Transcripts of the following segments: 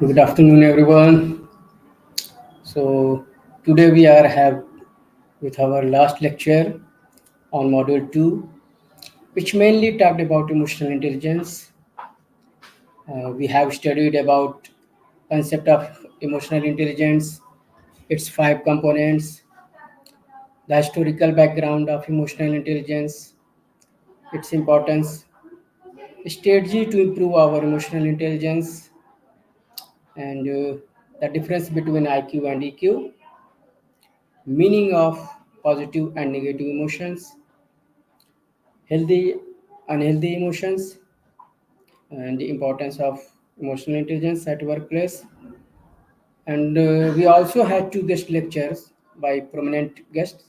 Good afternoon, everyone. So today we are have with our last lecture on Module 2, which mainly talked about emotional intelligence. We have studied about concept of emotional intelligence, its five components, the historical background of emotional intelligence, its importance, strategy to improve our emotional intelligence, and the difference between IQ and EQ, meaning of positive and negative emotions, healthy unhealthy emotions, and the importance of emotional intelligence at workplace. And we also had two guest lectures by prominent guests,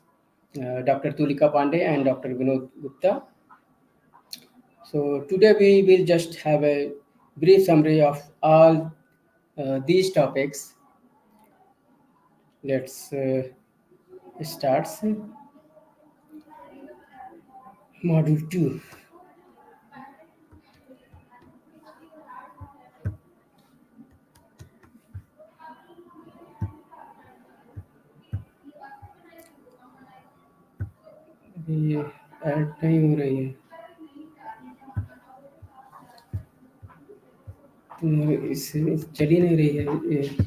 Dr. Tulika Pandey and Dr. Vinod Gupta. So today we will just have a brief summary of all these topics. Let's start module 2. ये add नहीं हो रही है तो इससे चल ही नहीं रही है ये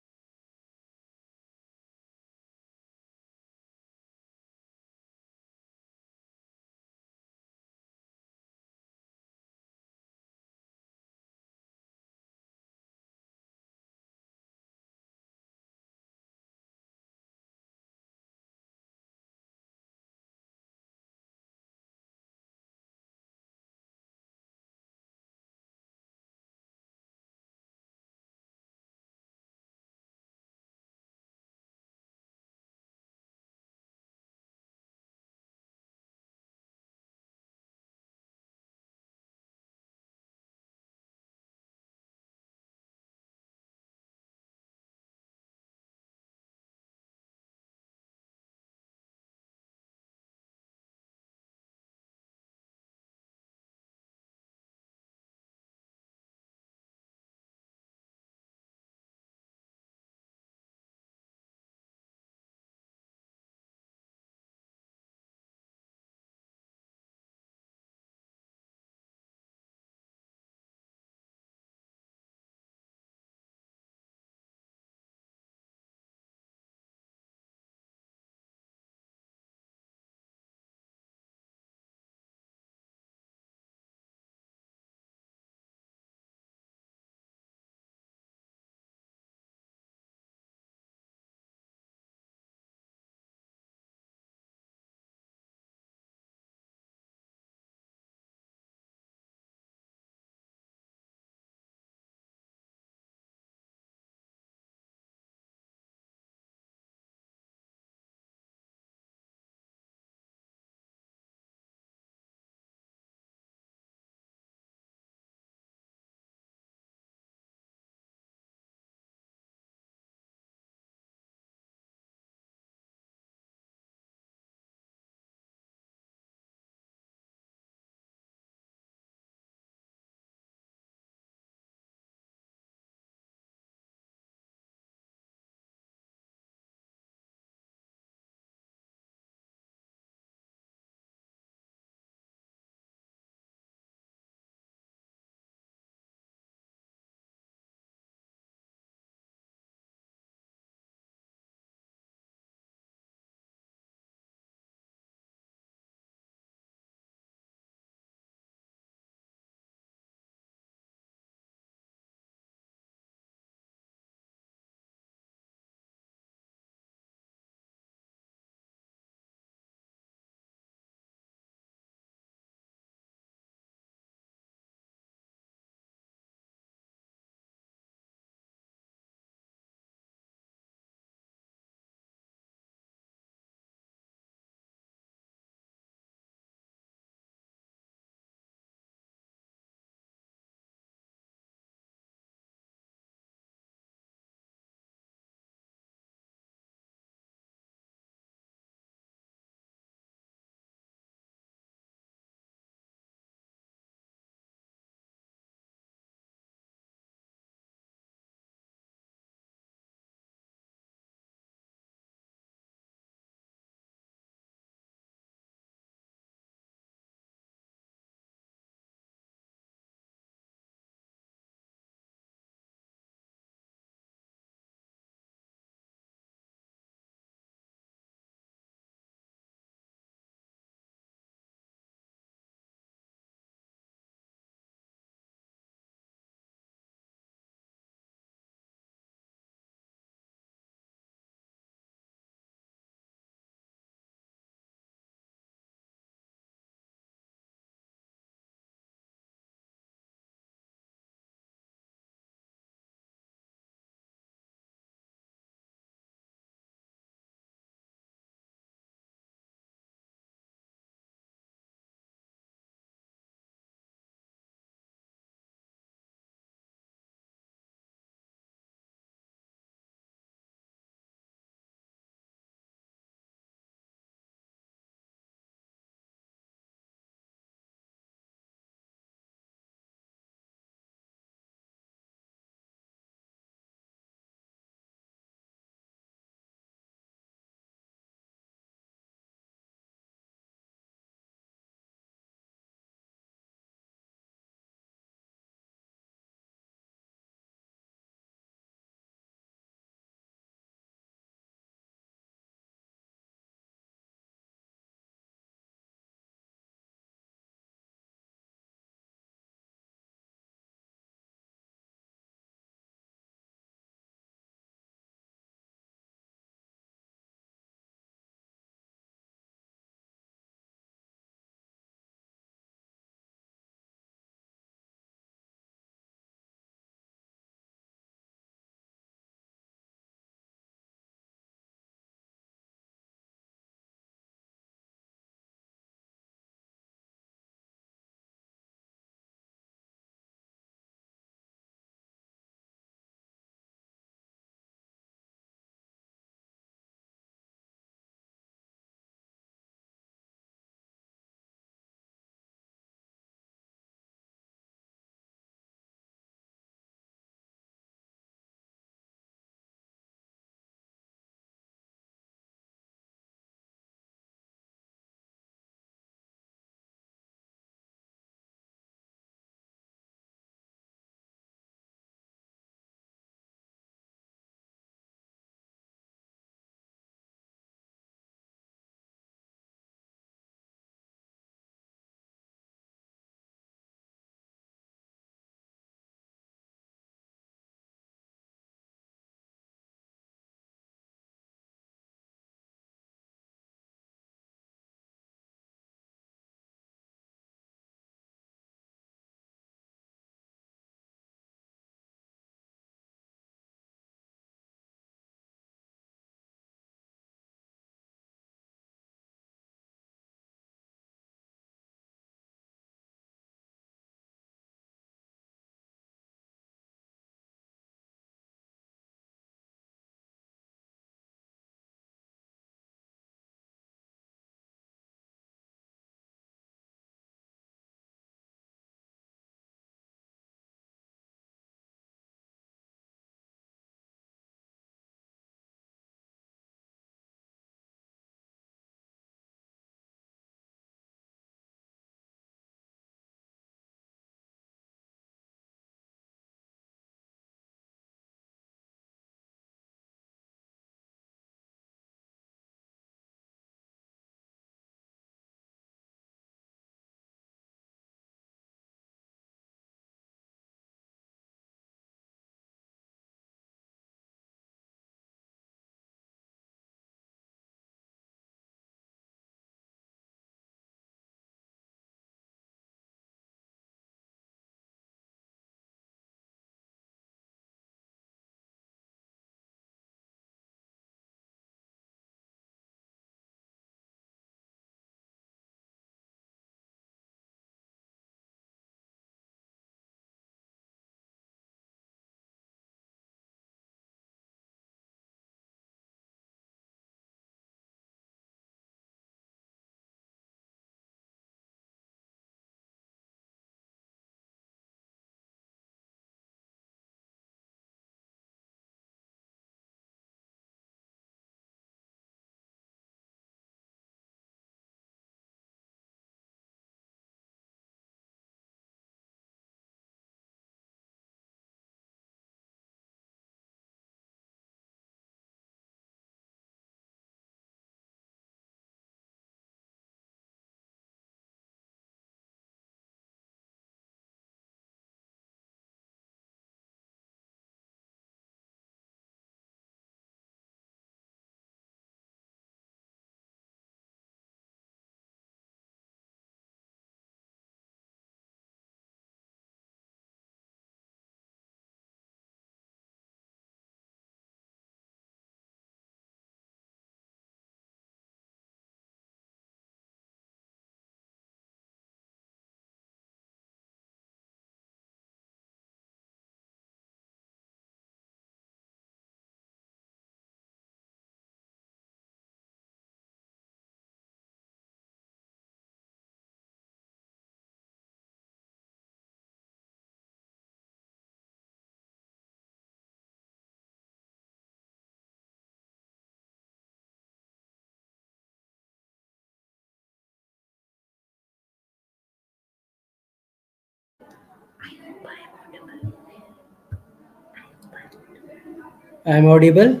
I'm audible.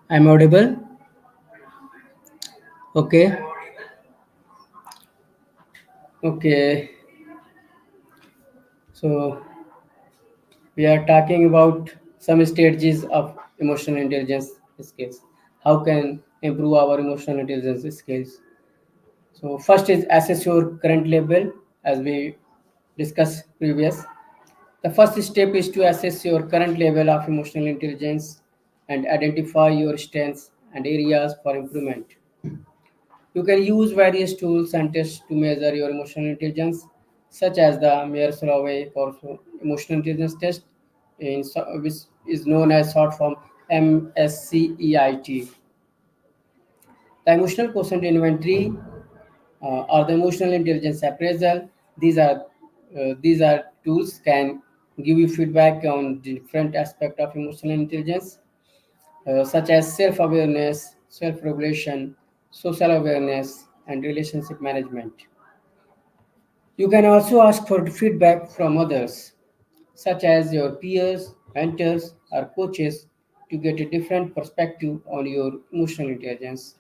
I'm audible. Okay. Okay. So we are talking about some stages of emotional intelligence skills. How can improve our emotional intelligence skills? So first is assess your current level, as we discussed previous. The first step is to assess your current level of emotional intelligence and identify your strengths and areas for improvement. You can use various tools and tests to measure your emotional intelligence, such as the Myers-Briggs Emotional Intelligence Test, which is known as short form MSCEIT. The Emotional Quotient Inventory or the Emotional Intelligence Appraisal. These are tools can give you feedback on different aspects of emotional intelligence, such as self-awareness, self-regulation, social awareness, and relationship management. You can also ask for feedback from others, such as your peers, mentors, or coaches, to get a different perspective on your emotional intelligence.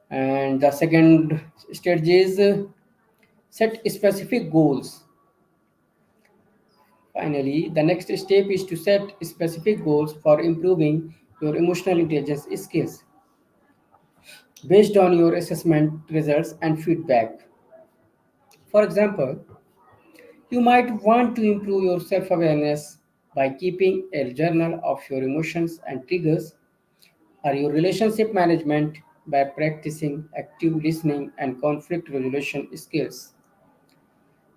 And the second stage is set specific goals. Finally, the next step is to set specific goals for improving your emotional intelligence skills based on your assessment results and feedback. For example, you might want to improve your self awareness by keeping a journal of your emotions and triggers, or your relationship management by practicing active listening and conflict resolution skills.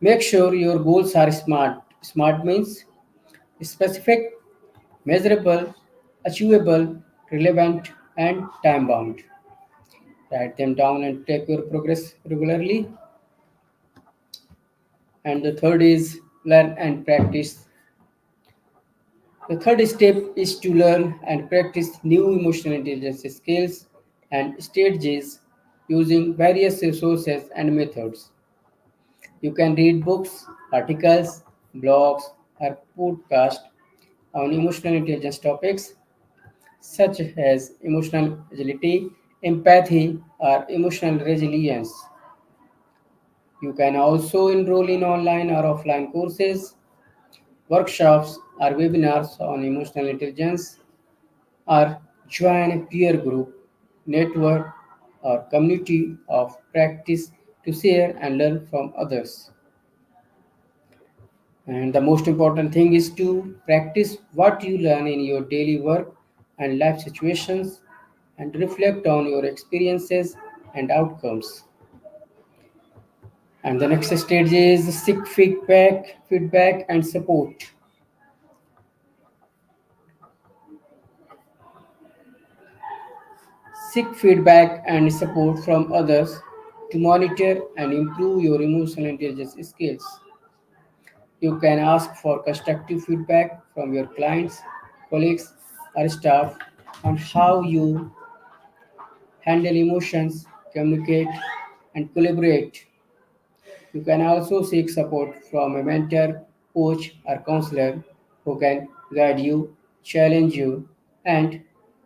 Make sure your goals are smart. Smart means specific, measurable, achievable, relevant, and time bound. Write them down and track your progress regularly. And the third is learn and practice. The third step is to learn and practice new emotional intelligence skills and strategies using various resources and methods. You can read books, articles, blogs, or podcasts on emotional intelligence topics such as emotional agility, empathy, or emotional resilience. You can also enroll in online or offline courses, workshops, or webinars on emotional intelligence, or join a peer group, network, or community of practice to share and learn from others. And the most important thing is to practice what you learn in your daily work and life situations and reflect on your experiences and outcomes. And the next stage is seek feedback and support. Seek feedback and support from others to monitor and improve your emotional intelligence skills. You can ask for constructive feedback from your clients, colleagues, or staff on how you handle emotions, communicate, and collaborate. You can also seek support from a mentor, coach, or counselor who can guide you, challenge you, and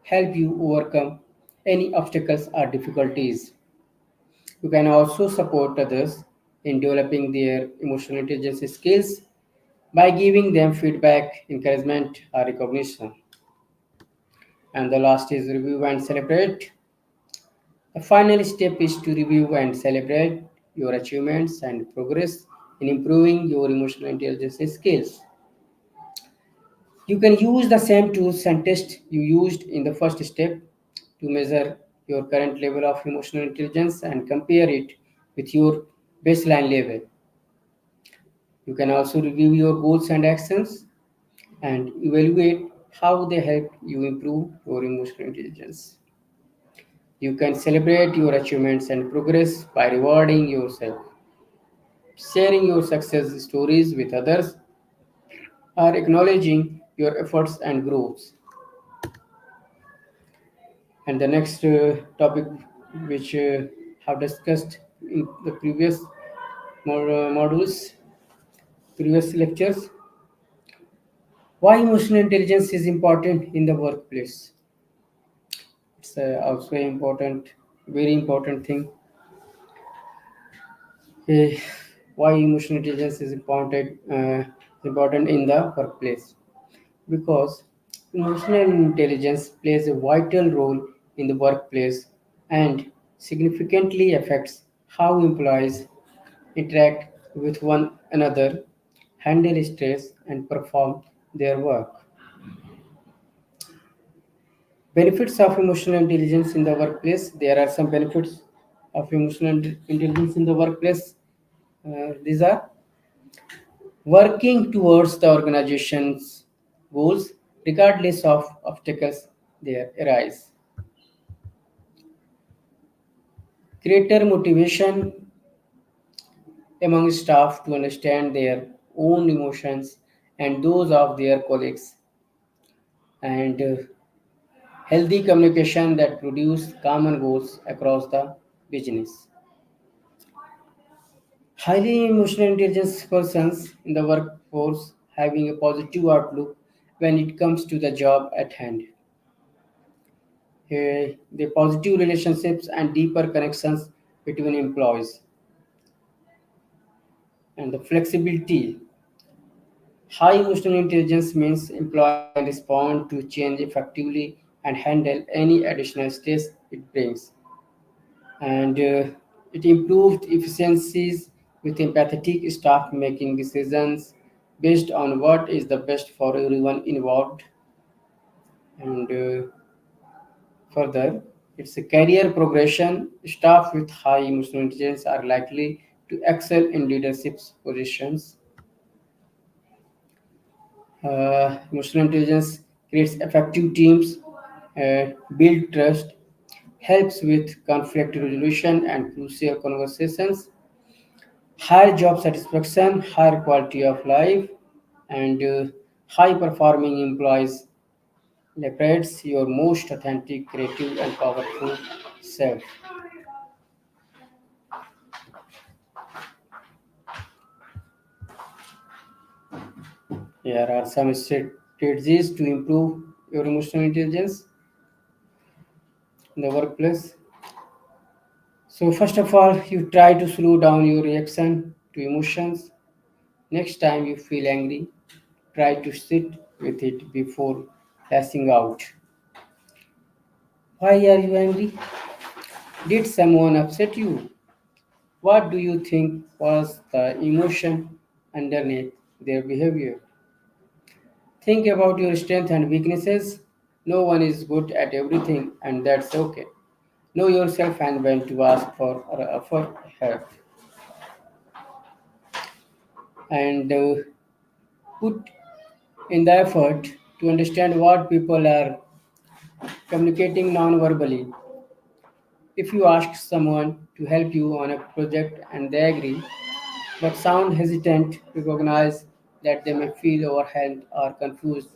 help you overcome any obstacles or difficulties. You can also support others in developing their emotional intelligence skills by giving them feedback, encouragement, or recognition. And the last is review and celebrate. The final step is to review and celebrate your achievements and progress in improving your emotional intelligence skills. You can use the same tools and tests you used in the first step to measure your current level of emotional intelligence and compare it with your baseline level. You can also review your goals and actions and evaluate how they help you improve your emotional intelligence. You can celebrate your achievements and progress by rewarding yourself, sharing your success stories with others, or acknowledging your efforts and growths. And the next topic, which have discussed in the previous modules, previous lectures. Why emotional intelligence is important in the workplace? It's also important, very important thing. Eh, why emotional intelligence is important in the workplace? Because emotional intelligence plays a vital role in the workplace and significantly affects how employees interact with one another, handle stress, and perform their work. Benefits of emotional intelligence in the workplace. There are some benefits of emotional intelligence in the workplace. These are working towards the organization's goals regardless of obstacles there arise. Greater motivation among staff to understand their own emotions and those of their colleagues, and healthy communication that produce common goals across the business. Highly emotional intelligence persons in the workforce having a positive outlook when it comes to the job at hand. The positive relationships and deeper connections between employees, and the flexibility. High emotional intelligence means employee can respond to change effectively and handle any additional stress it brings. And it improved efficiencies with empathetic staff making decisions based on what is the best for everyone involved. And further, it's a career progression. Staff with high emotional intelligence are likely to excel in leadership positions. Emotional intelligence creates effective teams, build trust, helps with conflict resolution and crucial conversations, higher job satisfaction, higher quality of life, and high performing employees liberates your most authentic, creative, and powerful self. Here are some strategies to improve your emotional intelligence in the workplace. So, first of all, you try to slow down your reaction to emotions. Next time you feel angry, try to sit with it before lashing out. Why are you angry? Did someone upset you? What do you think was the emotion underneath their behavior? Think about your strengths and weaknesses. No one is good at everything, and that's okay. Know yourself and when to ask for help. And put in the effort to understand what people are communicating non-verbally. If you ask someone to help you on a project and they agree but sound hesitant, recognize that they may feel overwhelmed or confused,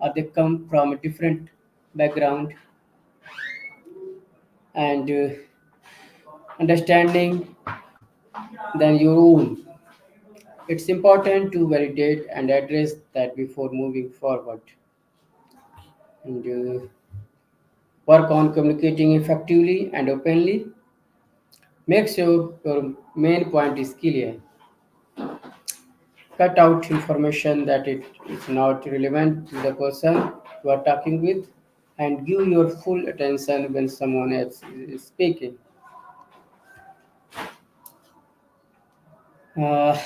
or they come from a different background, and understanding than your own. It's important to validate and address that before moving forward, and work on communicating effectively and openly. Make sure your main point is clear. Cut out information that it is not relevant to the person you are talking with, and give your full attention when someone else is speaking. Uh,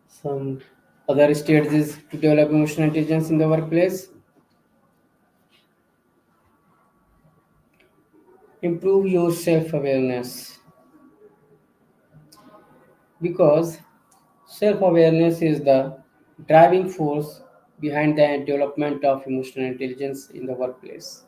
some other strategies to develop emotional intelligence in the workplace. Improve your self-awareness, because self-awareness is the driving force behind the development of emotional intelligence in the workplace.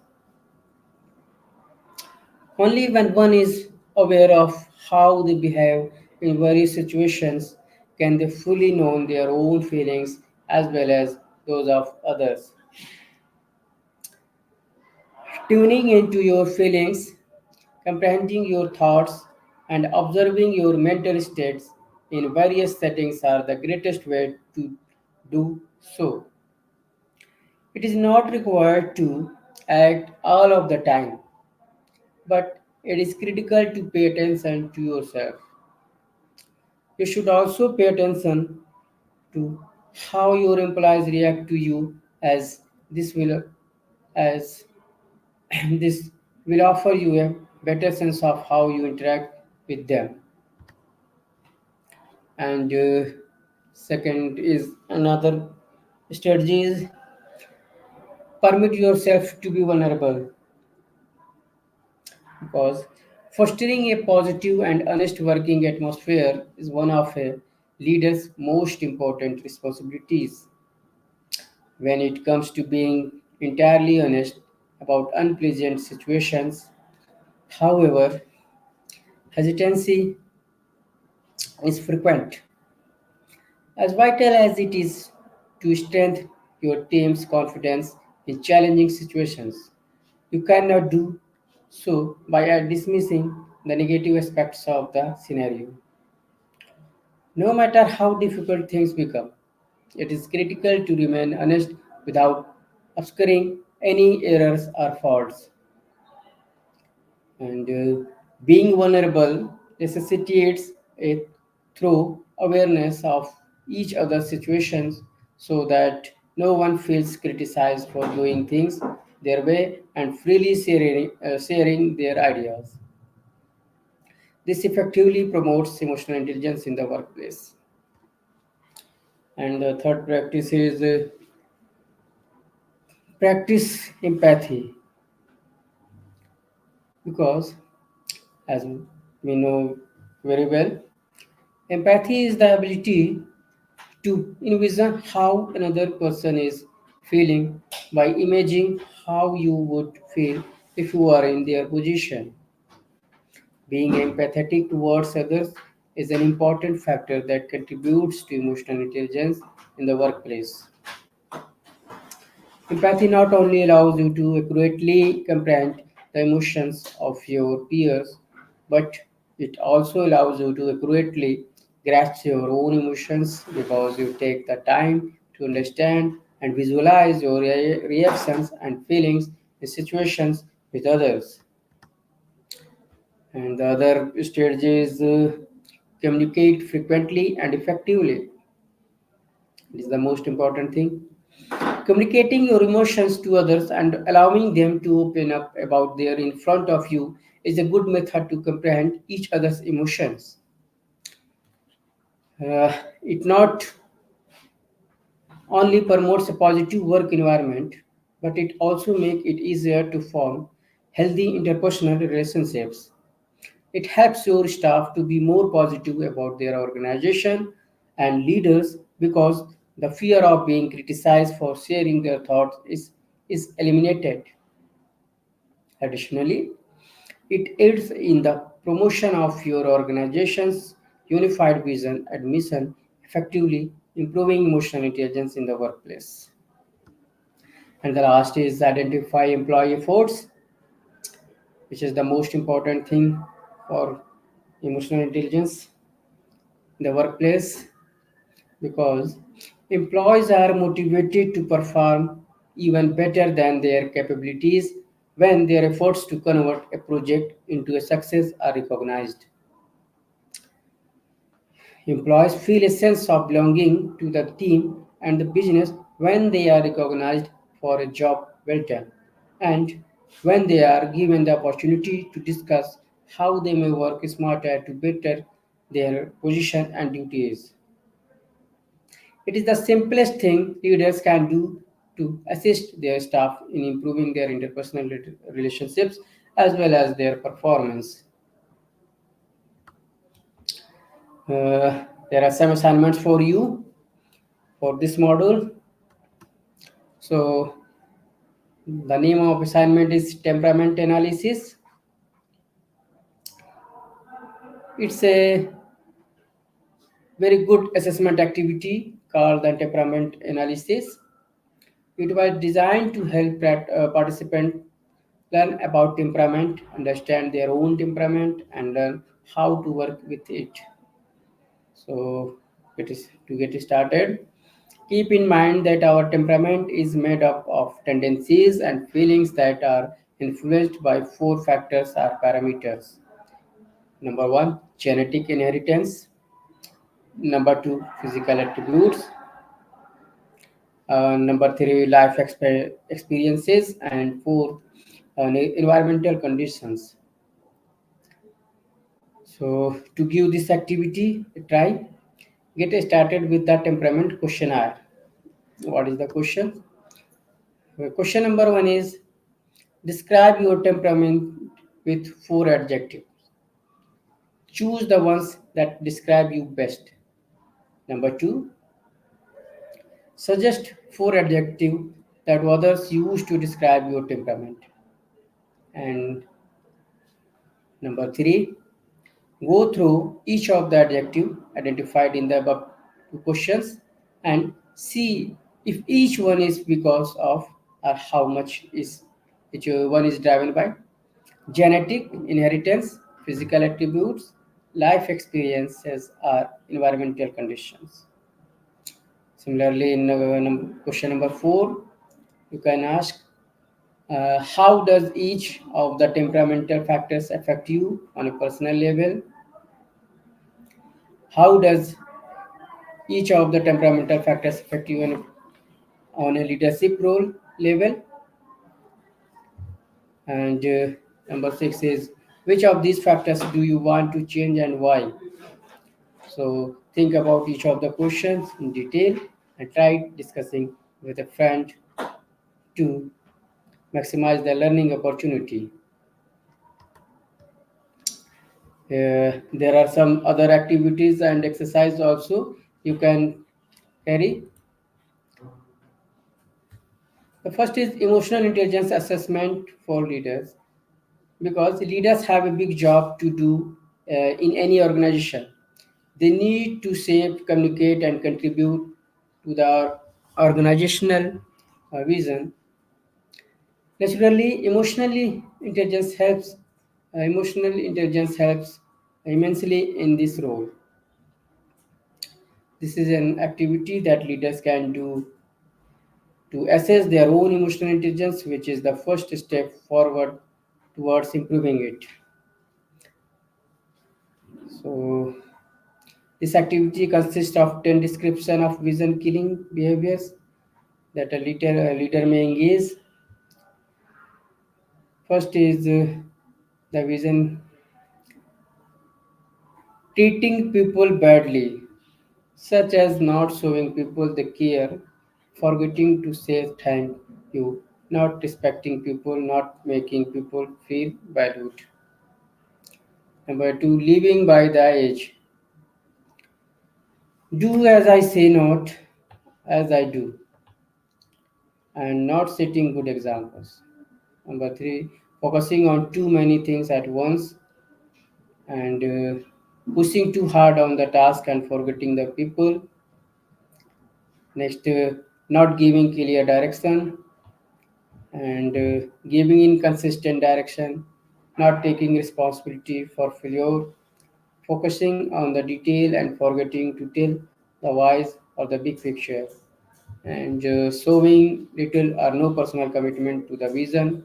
Only when one is aware of how they behave in various situations can they fully know their own feelings as well as those of others. Tuning into your feelings, comprehending your thoughts, and observing your mental states in various settings are the greatest way to do So, it is not required to act all of the time, but it is critical to pay attention to yourself. You should also pay attention to how your employees react to you, as this will as this will offer you a better sense of how you interact with them. And second is another strategy is permit yourself to be vulnerable, because fostering a positive and honest working atmosphere is one of a leader's most important responsibilities. When it comes to being entirely honest about unpleasant situations, however, hesitancy is frequent. As vital as it is to strengthen your team's confidence in challenging situations, you cannot do so by dismissing the negative aspects of the scenario. No matter how difficult things become, it is critical to remain honest without obscuring any errors or faults. And being vulnerable necessitates a thorough awareness of each other's situations, so that no one feels criticized for doing things their way and freely sharing their ideas. This effectively promotes emotional intelligence in the workplace. And the third practice is practice empathy, because as we know very well, empathy is the ability to envision how another person is feeling by imagining how you would feel if you are in their position. Being empathetic towards others is an important factor that contributes to emotional intelligence in the workplace. Empathy not only allows you to accurately comprehend the emotions of your peers, but it also allows you to accurately grasp your own emotions, because you take the time to understand and visualize your reactions and feelings in situations with others. And the other strategy is communicate frequently and effectively. It is the most important thing. Communicating your emotions to others and allowing them to open up about their in front of you is a good method to comprehend each other's emotions. It not only promotes a positive work environment, but it also makes it easier to form healthy interpersonal relationships. It helps your staff to be more positive about their organization and leaders, because the fear of being criticized for sharing their thoughts is eliminated. Additionally, it aids in the promotion of your organization's unified vision and mission, effectively improving emotional intelligence in the workplace. And the last is identify employee efforts, which is the most important thing for emotional intelligence in the workplace, because employees are motivated to perform even better than their capabilities when their efforts to convert a project into a success are recognized. Employees feel a sense of belonging to the team and the business when they are recognized for a job well done, and when they are given the opportunity to discuss how they may work smarter to better their position and duties. It is the simplest thing leaders can do to assist their staff in improving their interpersonal relationships as well as their performance. There are some assignments for you for this module. So, the name of assignment is temperament analysis. It's a very good assessment activity called the temperament analysis. It was designed to help participants learn about temperament, understand their own temperament, and learn how to work with it. So, it is to get started. Keep in mind that our temperament is made up of tendencies and feelings that are influenced by four factors or parameters. Number one, genetic inheritance. Number two, physical attributes. Number three, experiences. And four, environmental conditions. So, to give this activity a try, get started with the temperament questionnaire. What is the question? Question number one is describe your temperament with four adjectives. Choose the ones that describe you best. Number two, suggest four adjectives that others use to describe your temperament. And number three, go through each of the adjective identified in the above two questions and see if each one is because of or how much is each one is driven by genetic inheritance, physical attributes, life experiences, or environmental conditions. Similarly, in question number four, you can ask how does each of the temperamental factors affect you on a personal level? How does each of the temperamental factors affect you on a leadership role level? And number six is which of these factors do you want to change and why? So think about each of the questions in detail and try discussing with a friend to maximize the learning opportunity. There are some other activities and exercise also you can carry. The first is emotional intelligence assessment for leaders because leaders have a big job to do in any organization. They need to shape, communicate, and contribute to the organizational vision. Naturally, emotional intelligence helps immensely in this role. This is an activity that leaders can do to assess their own emotional intelligence, which is the first step forward towards improving it. So, this activity consists of 10 description of vision killing behaviors that a leader may engage. First is the vision treating people badly, such as not showing people the care, forgetting to say thank you, not respecting people, not making people feel valued. Number two, living by the age. Do as I say, not as I do, and not setting good examples. Number three, focusing on too many things at once and pushing too hard on the task and forgetting the people. Next, not giving clear direction and giving inconsistent direction, not taking responsibility for failure, focusing on the detail and forgetting to tell the wise or the big picture, and showing little or no personal commitment to the vision,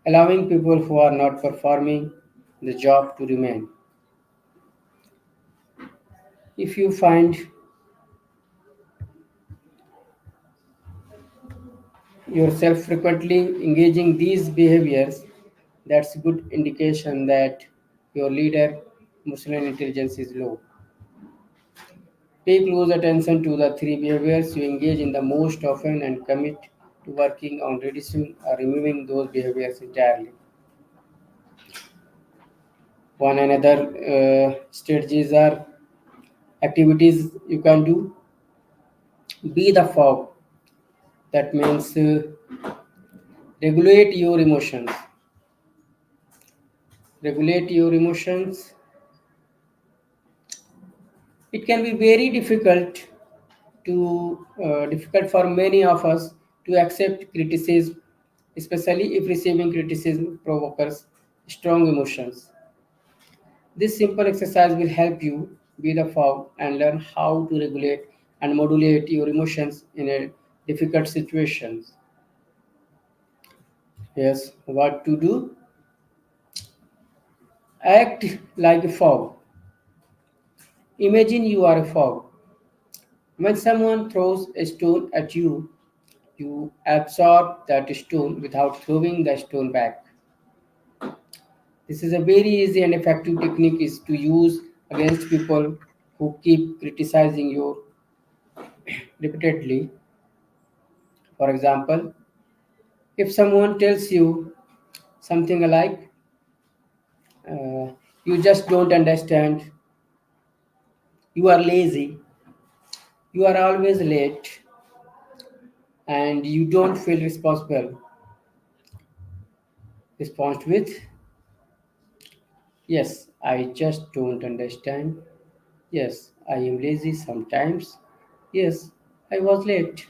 allowing people who are not performing the job to remain. If you find yourself frequently engaging these behaviors, that's a good indication that your leader emotional intelligence is low. Pay close attention to the three behaviors you engage in the most often and commit to working on reducing or removing those behaviors entirely. One another strategies are activities you can do. Be the fog. That means regulate your emotions. Regulate your emotions. It can be very difficult for many of us to accept criticism, especially if receiving criticism provokes strong emotions. This simple exercise will help you be the fog and learn how to regulate and modulate your emotions in a difficult situations. Yes, what to do? Act like a fog. Imagine you are a fog. When someone throws a stone at you, you absorb that stone without throwing the stone back. This is a very easy and effective technique is to use against people who keep criticizing you repeatedly. For example, if someone tells you something like, uh, you just don't understand, you are lazy, you are always late, and you don't feel responsible, respond with, yes, I just don't understand. Yes, I am lazy sometimes. Yes, I was late.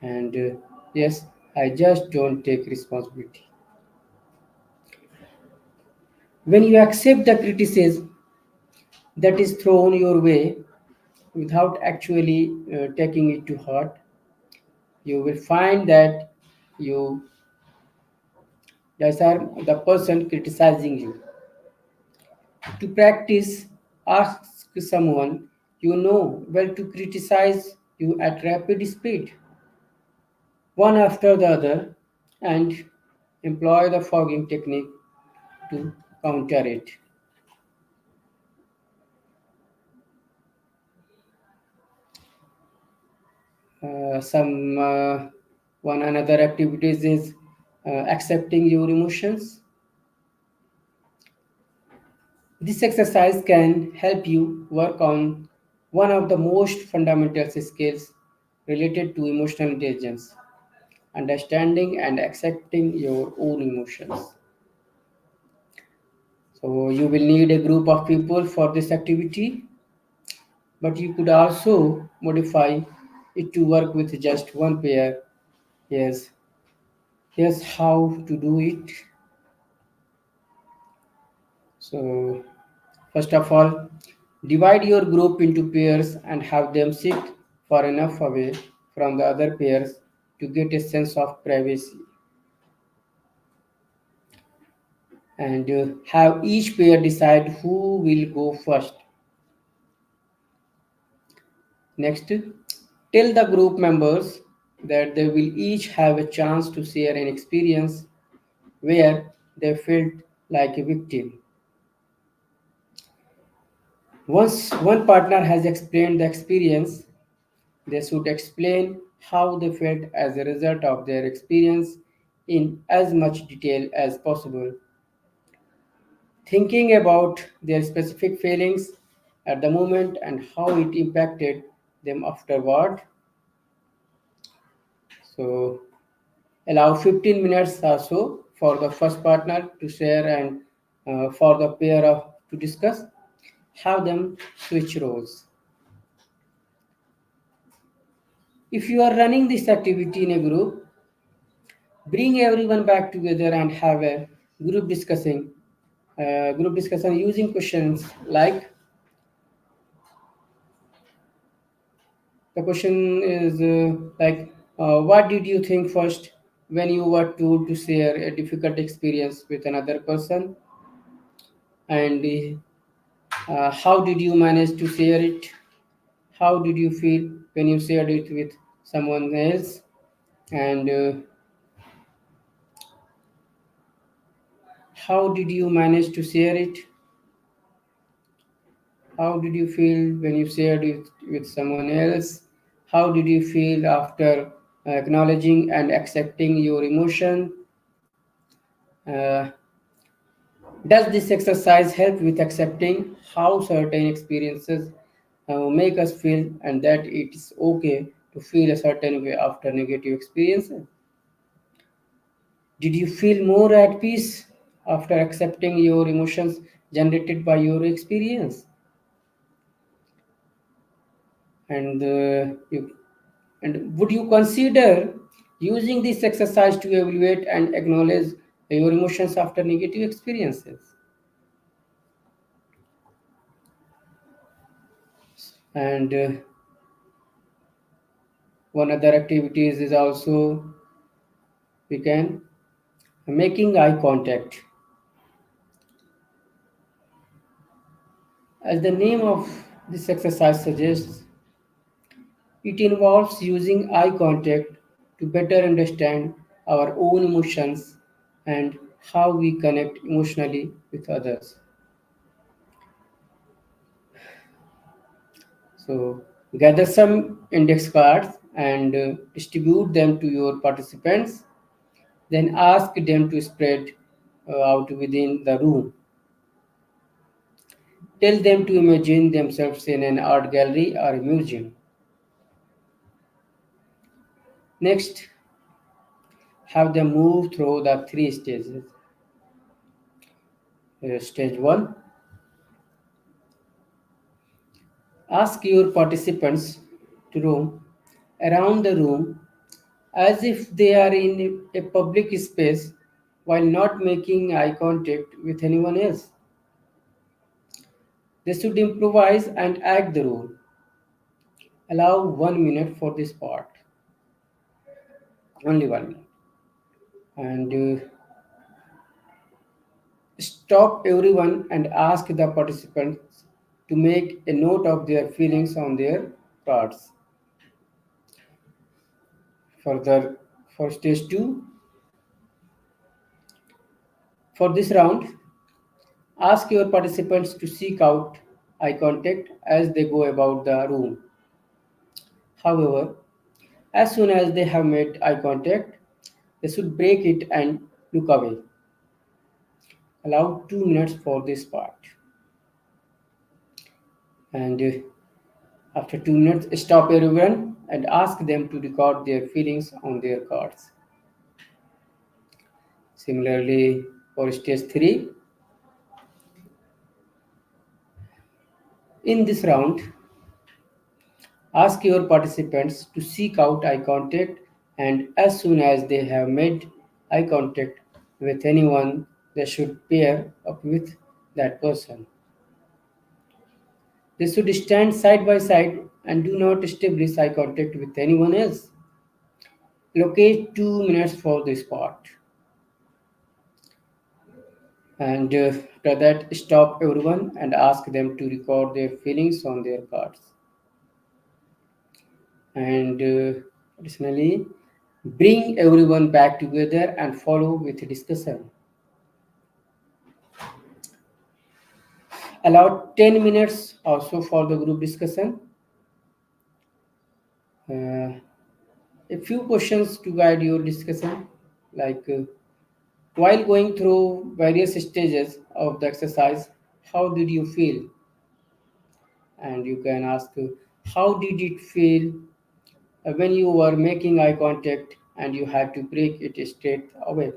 And yes, I just don't take responsibility. When you accept the criticism that is thrown your way without actually taking it to heart, you will find that you are the person criticizing you. To practice, ask someone you know well to criticize you at rapid speed, one after the other, and employ the fogging technique to counter it. Some one another activities is accepting your emotions. This exercise can help you work on one of the most fundamental skills related to emotional intelligence, understanding and accepting your own emotions. So you will need a group of people for this activity, but you could also modify it to work with just one pair. Yes, here's how to do it. So first of all, divide your group into pairs and have them sit far enough away from the other pairs to get a sense of privacy. And have each pair decide who will go first. Next, tell the group members that they will each have a chance to share an experience where they felt like a victim. Once one partner has explained the experience, they should explain how they felt as a result of their experience in as much detail as possible, thinking about their specific feelings at the moment and how it impacted them afterward. So, allow 15 minutes or so for the first partner to share and for the pair of to discuss. Have them switch roles. If you are running this activity in a group, bring everyone back together and have a group discussing group discussion using questions like the question is what did you think first when you were told to share a difficult experience with another person, and how did you manage to share it, how did you feel when you shared it with someone else, and how did you manage to share it, how did you feel when you shared it with someone else? How did you feel after acknowledging and accepting your emotion? Uh, does this exercise help with accepting how certain experiences make us feel and that it is okay to feel a certain way after negative experiences? Did you feel more at peace after accepting your emotions generated by your experience? And would you consider using this exercise to evaluate and acknowledge your emotions after negative experiences? And One other activities is also we can making eye contact. As the name of this exercise suggests, it involves using eye contact to better understand our own emotions and how we connect emotionally with others. So, gather some index cards and distribute them to your participants. Then ask them to spread out within the room. Tell them to imagine themselves in an art gallery or a museum. Next, have them move through the three stages. Stage 1, ask your participants to roam around the room as if they are in a public space while not making eye contact with anyone else. They should improvise and act the role. Allow 1 minute for this part, only 1 minute. And stop everyone and ask the participants to make a note of their feelings on their cards. Further, for stage 2, for this round, ask your participants to seek out eye contact as they go about the room. However, as soon as they have made eye contact, they should break it and look away. Allow 2 minutes for this part. And after 2 minutes, stop everyone and ask them to record their feelings on their cards. Similarly, for stage 3, in this round, ask your participants to seek out eye contact, and as soon as they have made eye contact with anyone, they should pair up with that person. They should stand side by side and do not establish eye contact with anyone else. Allocate 2 minutes for this part. And after that, stop everyone and ask them to record their feelings on their cards. And additionally, bring everyone back together and follow with discussion. Allow 10 minutes also for the group discussion. Uh, a few questions to guide your discussion, like while going through various stages of the exercise, how did you feel? And you can ask, how did it feel when you were making eye contact and you had to break it straight away?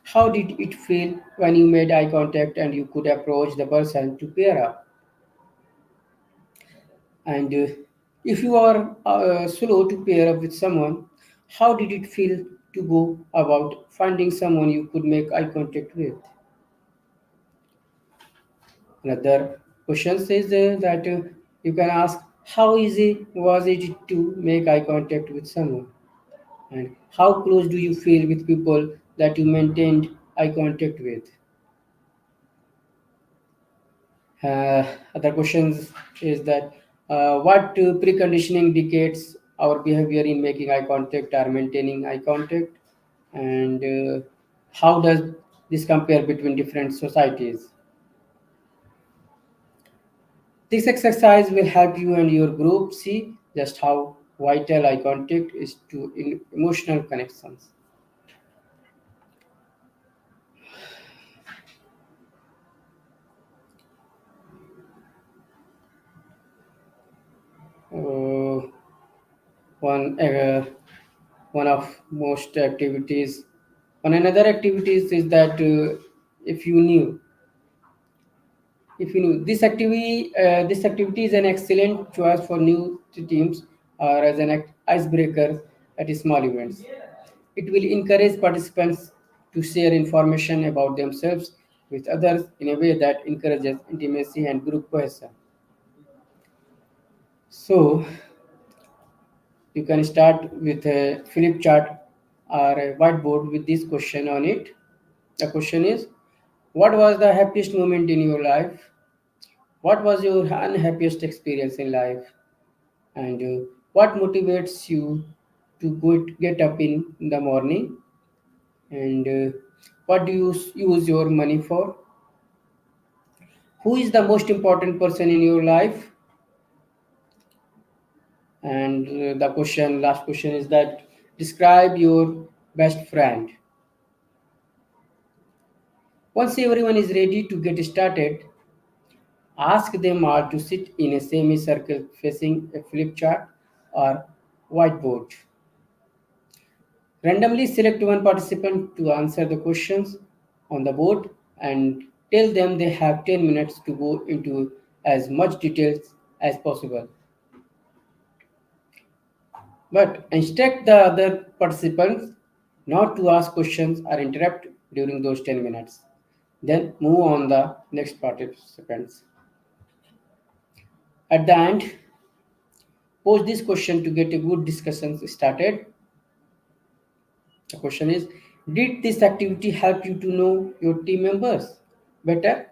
How did it feel when you made eye contact and you could approach the person to pair up? And if you are slow to pair up with someone, how did it feel to go about finding someone you could make eye contact with? Another question says that you can ask, how easy was it to make eye contact with someone? And how close do you feel with people that you maintained eye contact with? Other questions is that what preconditioning dictates our behavior in making eye contact or maintaining eye contact, and how does this compare between different societies? This exercise will help you and your group see just how vital eye contact is to emotional connections. Uh, one one of most activities, one another activities is that if you knew if you knew this activity is an excellent choice for new teams or as an icebreaker at small events. It will encourage participants to share information about themselves with others in a way that encourages intimacy and group cohesion. So, You can start with a flip chart or a whiteboard with this question on it. The question is, what was the happiest moment in your life? What was your unhappiest experience in life? And what motivates you to get up in the morning? And what do you use your money for? Who is the most important person in your life? And the last question is that describe your best friend. Once everyone is ready to get started, ask them all to sit in a semicircle facing a flip chart or whiteboard. Randomly select one participant to answer the questions on the board and tell them they have 10 minutes to go into as much details as possible. But instruct the other participants not to ask questions or interrupt during those 10 minutes. Then move on the next participants. At the end, pose this question to get a good discussion started. The question is, did this activity help you to know your team members better?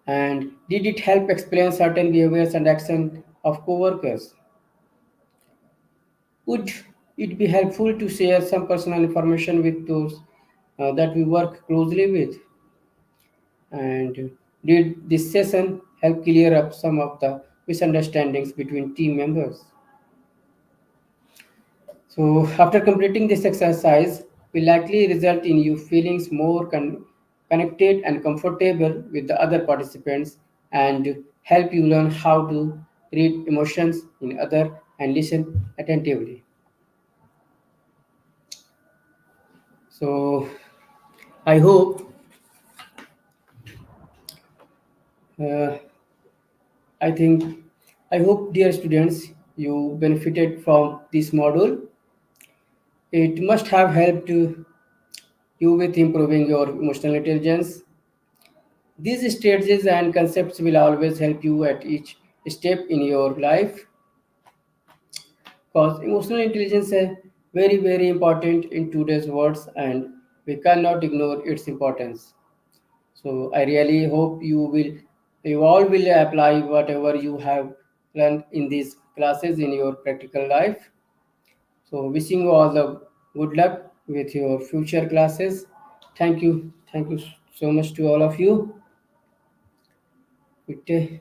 And did it help explain certain behaviors and actions of coworkers? Would it be helpful to share some personal information with those that we work closely with? And did this session help clear up some of the misunderstandings between team members? So, after completing this exercise, will likely result in you feeling more connected and comfortable with the other participants and help you learn how to read emotions in other and listen attentively. So, I hope uh, I think I hope, dear students, you benefited from this module. It must have helped you with improving your emotional intelligence. These strategies and concepts will always help you at each step in your life because emotional intelligence is very important in today's world and we cannot ignore its importance. So I really hope you all will apply whatever you have learned in these classes in your practical life. So wishing you all the good luck with your future classes. Thank you. Thank you so much to all of you. Good day.